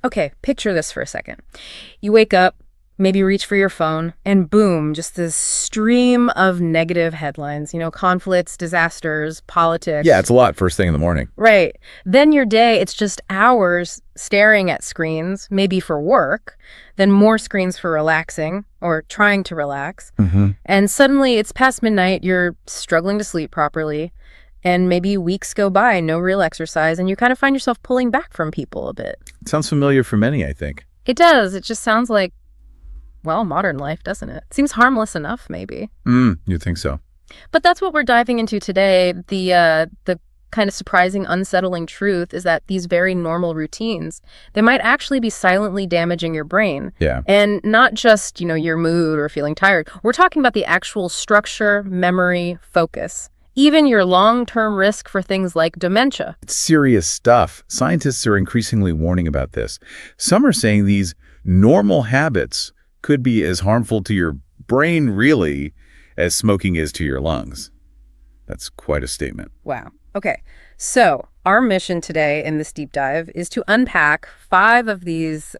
Okay, picture this for a second. You wake up, maybe reach for your phone, and boom, just this stream of negative headlines, conflicts, disasters, Yeah, politics. it's a lot first thing in the morning. Right. Then your day, it's just hours staring at screens, maybe for work, then more screens for relaxing or trying to relax. Mm-hmm. And suddenly it's past midnight, you're struggling to sleep properly, and maybe weeks go by, no real exercise, and you kind of find yourself pulling back from people a bit. It sounds familiar for many, I think. It does. It just sounds like, well, modern life, doesn't it? Seems harmless enough, maybe. You think so? But that's what we're diving into today. The kind of surprising, unsettling truth is that these very normal routines, they might actually be silently damaging your brain. Yeah. And not just, your mood or feeling tired. We're talking about the actual structure, memory, focus, even your long-term risk for things like dementia. It's serious stuff. Scientists are increasingly warning about this. Some are saying these normal habits could be as harmful to your brain, really, as smoking is to your lungs. That's quite a statement. Wow. Okay. So our mission today in this deep dive is to unpack 5 of these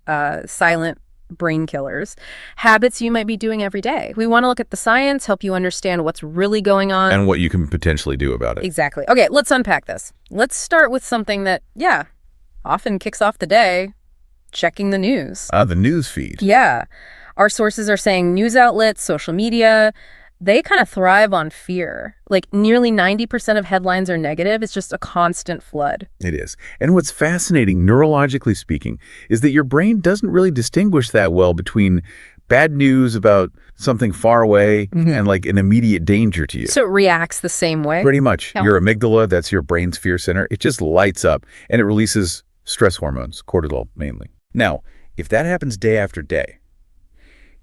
silent brain killers, habits you might be doing every day. We want to look at the science, help you understand what's really going on. And what you can potentially do about it. Exactly. Okay, let's unpack this. Let's start with something that, often kicks off the day, checking the news. The news feed. Yeah. Our sources are saying news outlets, social media, they kind of thrive on fear. Like nearly 90% of headlines are negative. It's just a constant flood. It is. And what's fascinating, neurologically speaking, is that your brain doesn't really distinguish that well between bad news about something far away and like an immediate danger to you. So it reacts the same way? Pretty much. Yeah. Your amygdala, that's your brain's fear center, it just lights up and it releases stress hormones, cortisol mainly. Now, if that happens day after day,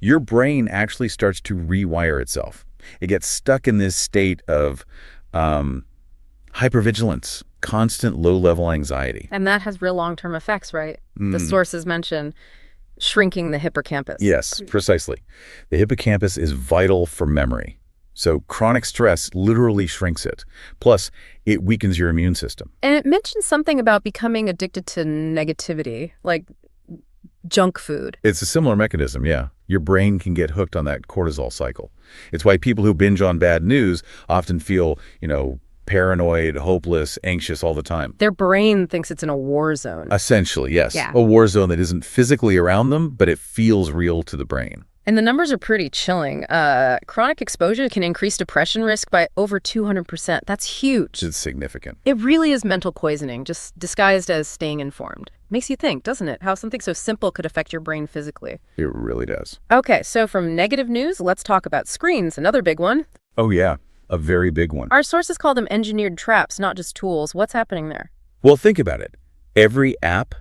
your brain actually starts to rewire itself. It gets stuck in this state of hypervigilance, constant low-level anxiety. And that has real long-term effects, right? The sources mention shrinking the hippocampus. Yes, precisely. The hippocampus is vital for memory. So chronic stress literally shrinks it. Plus, it weakens your immune system. And it mentions something about becoming addicted to negativity, like junk food. It's a similar mechanism, yeah. Your brain can get hooked on that cortisol cycle. It's why people who binge on bad news often feel, paranoid, hopeless, anxious all the time. Their brain thinks it's in a war zone. Essentially, yes. Yeah. A war zone that isn't physically around them, but it feels real to the brain. And the numbers are pretty chilling. Chronic exposure can increase depression risk by over 200%. That's huge. It's significant. It really is mental poisoning, just disguised as staying informed. Makes you think, doesn't it, how something so simple could affect your brain physically. It really does. Okay, so from negative news, let's talk about screens, another big one. Oh, yeah. A very big one. Our sources call them engineered traps, not just tools. What's happening there? Well, think about it. Every app,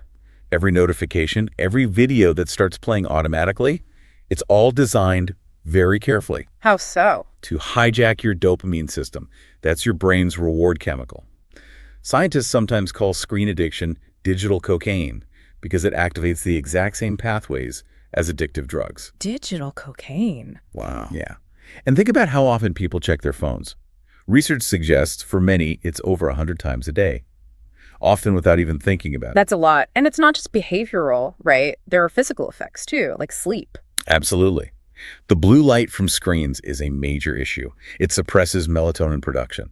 every notification, every video that starts playing automatically, it's all designed very carefully. How so? To hijack your dopamine system. That's your brain's reward chemical. Scientists sometimes call screen addiction digital cocaine because it activates the exact same pathways as addictive drugs. Digital cocaine. Wow. Yeah. And think about how often people check their phones. Research suggests for many it's over 100 times a day, often without even thinking about it. That's a lot. And it's not just behavioral, right? There are physical effects too, like sleep. Absolutely. The blue light from screens is a major issue. It suppresses melatonin production.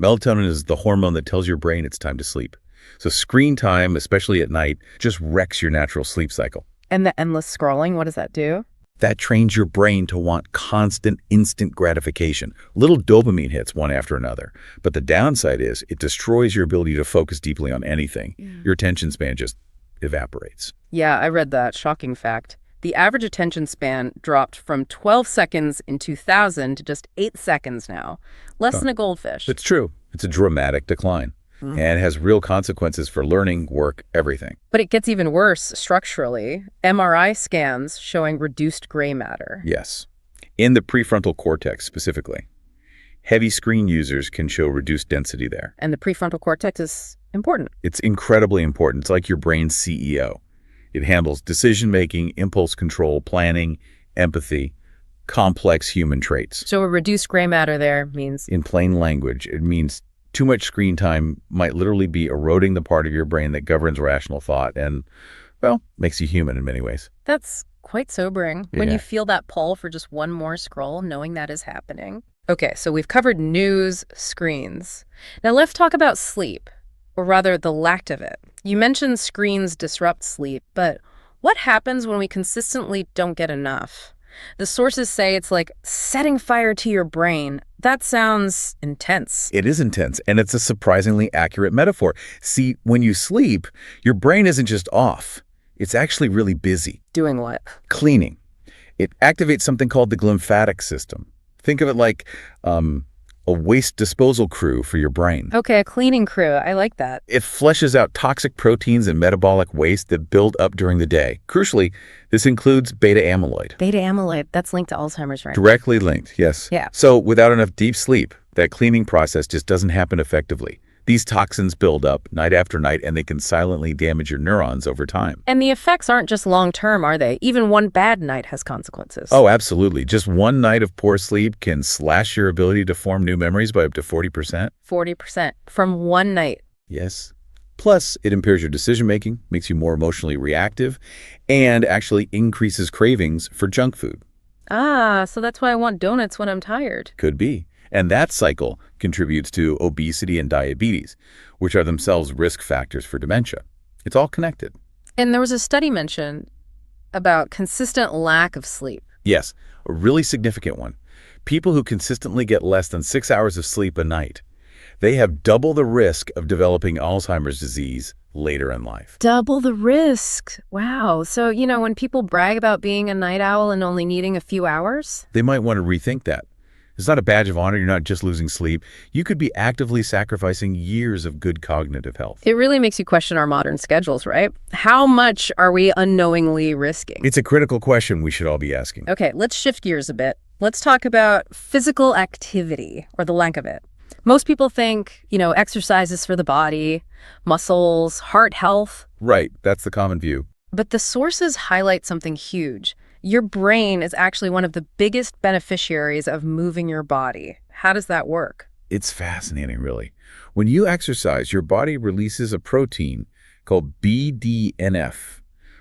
Melatonin is the hormone that tells your brain it's time to sleep. So screen time, especially at night, just wrecks your natural sleep cycle. And the endless scrolling, what does that do? That trains your brain to want constant, instant gratification, little dopamine hits one after another. But the downside is it destroys your ability to focus deeply on anything. Your attention span just evaporates. Yeah, I read that. Shocking fact. The average attention span dropped from 12 seconds in 2000 to just 8 seconds now. Less than a goldfish. It's true. It's a dramatic decline and has real consequences for learning, work, everything. But it gets even worse structurally. MRI scans showing reduced gray matter. Yes. In the prefrontal cortex specifically. Heavy screen users can show reduced density there. And the prefrontal cortex is important. It's incredibly important. It's like your brain's CEO. It handles decision-making, impulse control, planning, empathy, complex human traits. So a reduced gray matter there means? In plain language, it means too much screen time might literally be eroding the part of your brain that governs rational thought and, Well, makes you human in many ways. That's quite sobering when Yeah. you feel that pull for just one more scroll, knowing that is happening. Okay, so we've covered news, screens. Now let's talk about sleep, or rather the lack of it. You mentioned screens disrupt sleep, but what happens when we consistently don't get enough? The sources say it's like setting fire to your brain. That sounds intense. It is intense, and it's a surprisingly accurate metaphor. See, when you sleep, your brain isn't just off. It's actually really busy. Doing what? Cleaning. It activates something called the glymphatic system. Think of it like a waste disposal crew for your brain. Okay, a cleaning crew. I like that. It flushes out toxic proteins and metabolic waste that build up during the day. Crucially, this includes beta amyloid. Beta amyloid, that's linked to Alzheimer's, right? Directly linked, yes. Yeah. So without enough deep sleep, that cleaning process just doesn't happen effectively. These toxins build up night after night, and they can silently damage your neurons over time. And the effects aren't just long-term, are they? Even one bad night has consequences. Oh, absolutely. Just one night of poor sleep can slash your ability to form new memories by up to 40%. 40% from one night. Yes. Plus, it impairs your decision-making, makes you more emotionally reactive, and actually increases cravings for junk food. Ah, so that's why I want donuts when I'm tired. Could be. And that cycle contributes to obesity and diabetes, which are themselves risk factors for dementia. It's all connected. And there was a study mentioned about consistent lack of sleep. Yes, a really significant one. People who consistently get less than 6 hours of sleep a night, they have double the risk of developing Alzheimer's disease later in life. Double the risk. Wow. So, when people brag about being a night owl and only needing a few hours? They might want to rethink that. It's not a badge of honor. You're not just losing sleep. You could be actively sacrificing years of good cognitive health. It really makes you question our modern schedules, right? How much are we unknowingly risking? It's a critical question we should all be asking. Okay, let's shift gears a bit. Let's talk about physical activity, or the lack of it. Most people think, exercises for the body, muscles, heart health. Right, that's the common view. But the sources highlight something huge. Your brain is actually one of the biggest beneficiaries of moving your body. How does that work? It's fascinating, really. When you exercise, your body releases a protein called BDNF,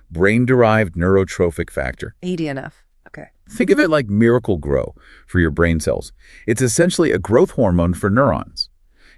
brain-derived neurotrophic factor. ADNF. Okay. Think of it like Miracle-Gro for your brain cells. It's essentially a growth hormone for neurons.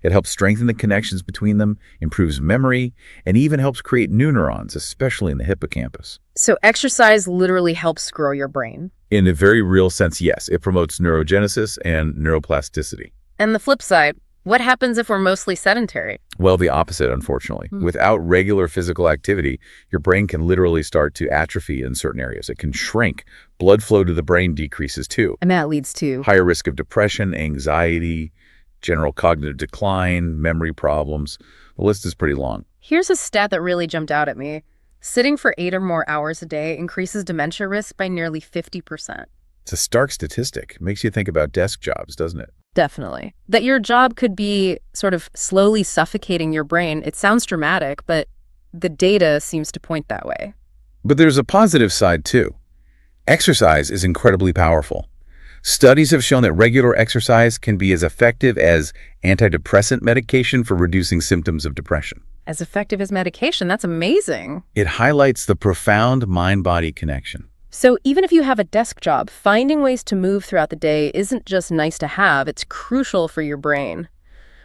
It helps strengthen the connections between them, improves memory, and even helps create new neurons, especially in the hippocampus. So exercise literally helps grow your brain. In a very real sense, yes, it promotes neurogenesis and neuroplasticity. And the flip side, what happens if we're mostly sedentary? Well, the opposite, unfortunately. Without regular physical activity, your brain can literally start to atrophy in certain areas. It can shrink. Blood flow to the brain decreases too. And that leads to Higher risk of depression, anxiety, general cognitive decline, memory problems. The list is pretty long. Here's a stat that really jumped out at me. Sitting for 8 or more hours a day increases dementia risk by nearly 50%. It's a stark statistic. Makes you think about desk jobs, doesn't it? Definitely. That your job could be sort of slowly suffocating your brain. It sounds dramatic, but the data seems to point that way. But there's a positive side too. Exercise is incredibly powerful. Studies have shown that regular exercise can be as effective as antidepressant medication for reducing symptoms of depression. As effective as medication, that's amazing. It highlights the profound mind-body connection. So even if you have a desk job, finding ways to move throughout the day isn't just nice to have, it's crucial for your brain.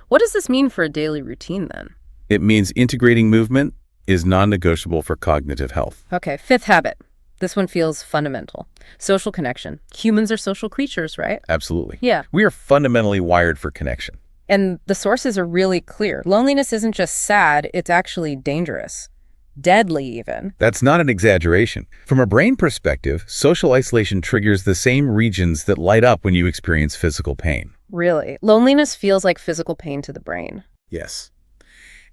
What does this mean for a daily routine then? It means integrating movement is non-negotiable for cognitive health. Okay, 5th habit. This one feels fundamental. Social connection. Humans are social creatures, right? Absolutely. Yeah. We are fundamentally wired for connection. And the sources are really clear. Loneliness isn't just sad, it's actually dangerous. Deadly, even. That's not an exaggeration. From a brain perspective, social isolation triggers the same regions that light up when you experience physical pain. Really. Loneliness feels like physical pain to the brain. Yes.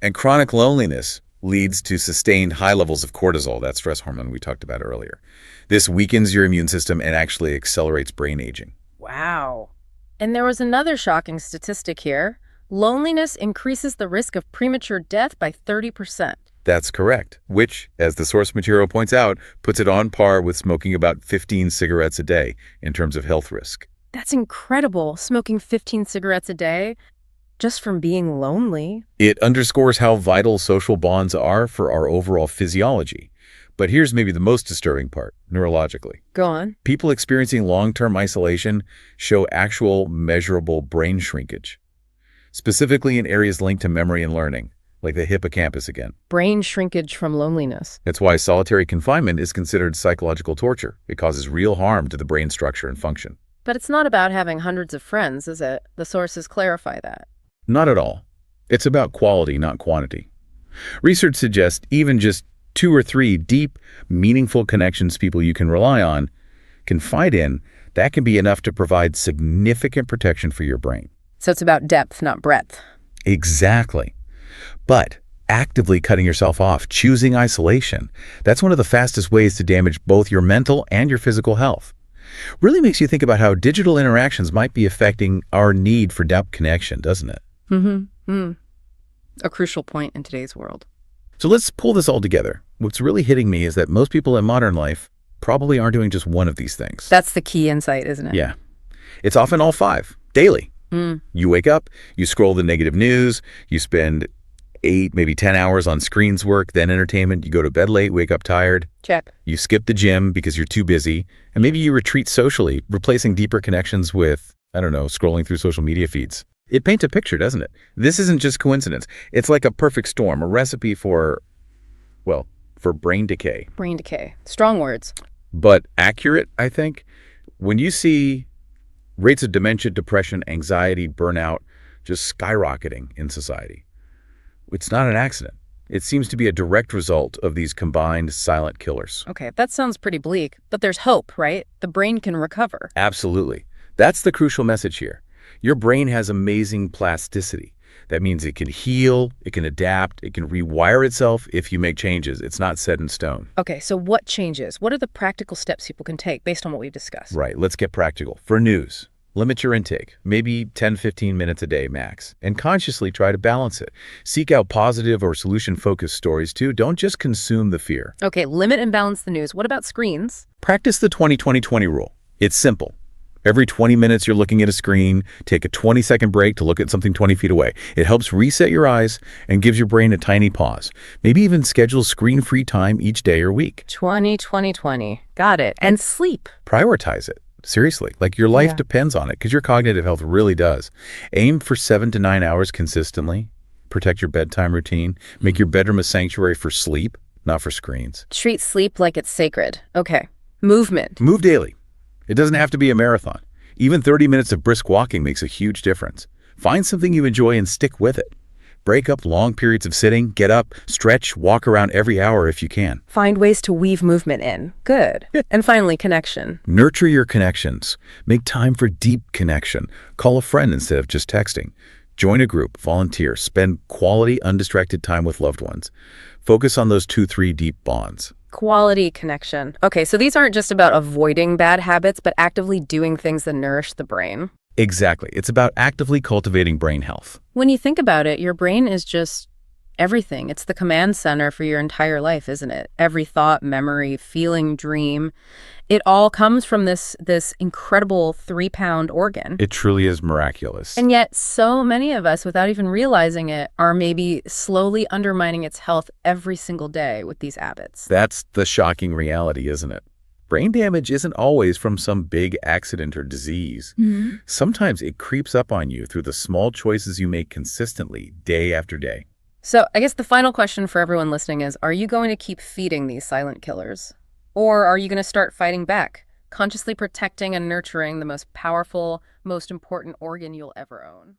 And chronic loneliness leads to sustained high levels of cortisol, that stress hormone we talked about earlier. This weakens your immune system and actually accelerates brain aging. Wow. And there was another shocking statistic here. Loneliness increases the risk of premature death by 30%. That's correct, which, as the source material points out, puts it on par with smoking about 15 cigarettes a day in terms of health risk. That's incredible, smoking 15 cigarettes a day just from being lonely. It underscores how vital social bonds are for our overall physiology. But here's maybe the most disturbing part, neurologically. Go on. People experiencing long-term isolation show actual measurable brain shrinkage, specifically in areas linked to memory and learning, like the hippocampus again. Brain shrinkage from loneliness. That's why solitary confinement is considered psychological torture. It causes real harm to the brain structure and function. But it's not about having hundreds of friends, is it? The sources clarify that. Not at all. It's about quality, not quantity. Research suggests even just 2 or 3 deep, meaningful connections people you can rely on, confide in, that can be enough to provide significant protection for your brain. So it's about depth, not breadth. Exactly. But actively cutting yourself off, choosing isolation, that's one of the fastest ways to damage both your mental and your physical health. Really makes you think about how digital interactions might be affecting our need for depth connection, doesn't it? A crucial point in today's world. So let's pull this all together. What's really hitting me is that most people in modern life probably aren't doing just one of these things. That's the key insight, isn't it? Yeah. It's often all 5, daily. You wake up, you scroll the negative news, you spend 8, maybe 10 hours on screens work, then entertainment, you go to bed late, wake up tired. Check. You skip the gym because you're too busy, and maybe you retreat socially, replacing deeper connections with, I don't know, scrolling through social media feeds. It paints a picture, doesn't it? This isn't just coincidence. It's like a perfect storm, a recipe for, well, for brain decay. Brain decay. Strong words. But accurate, I think. When you see rates of dementia, depression, anxiety, burnout just skyrocketing in society, it's not an accident. It seems to be a direct result of these combined silent killers. Okay, that sounds pretty bleak, but there's hope, right? The brain can recover. Absolutely. That's the crucial message here. Your brain has amazing plasticity. That means it can heal, it can adapt, it can rewire itself if you make changes. It's not set in stone. Okay, so what changes? What are the practical steps people can take based on what we've discussed? Right, let's get practical. For news, limit your intake, maybe 10-15 minutes a day max, and consciously try to balance it. Seek out positive or solution-focused stories too. Don't just consume the fear. Okay, limit and balance the news. What about screens? Practice the 20-20-20 rule. It's simple. Every 20 minutes you're looking at a screen, take a 20-second break to look at something 20 feet away. It helps reset your eyes and gives your brain a tiny pause. Maybe even schedule screen-free time each day or week. 20-20-20. Got it. And sleep. Prioritize it. Seriously, like your life depends on it because your cognitive health really does. Aim for 7 to 9 hours consistently. Protect your bedtime routine. Make your bedroom a sanctuary for sleep, not for screens. Treat sleep like it's sacred. Okay. Movement. Move daily. It doesn't have to be a marathon. Even 30 minutes of brisk walking makes a huge difference. Find something you enjoy and stick with it. Break up long periods of sitting, get up, stretch, walk around every hour if you can. Find ways to weave movement in. Good. And finally, connection. Nurture your connections. Make time for deep connection. Call a friend instead of just texting. Join a group, volunteer, spend quality, undistracted time with loved ones. Focus on those 2-3 deep bonds. Quality connection. Okay, so these aren't just about avoiding bad habits, but actively doing things that nourish the brain. Exactly. It's about actively cultivating brain health. When you think about it, your brain is just everything. It's the command center for your entire life, isn't it? Every thought, memory, feeling, dream. It all comes from this incredible 3-pound organ. It truly is miraculous. And yet so many of us, without even realizing it, are maybe slowly undermining its health every single day with these habits. That's the shocking reality, isn't it? Brain damage isn't always from some big accident or disease. Sometimes it creeps up on you through the small choices you make consistently, day after day. So I guess the final question for everyone listening is, are you going to keep feeding these silent killers? Or are you going to start fighting back, consciously protecting and nurturing the most powerful, most important organ you'll ever own?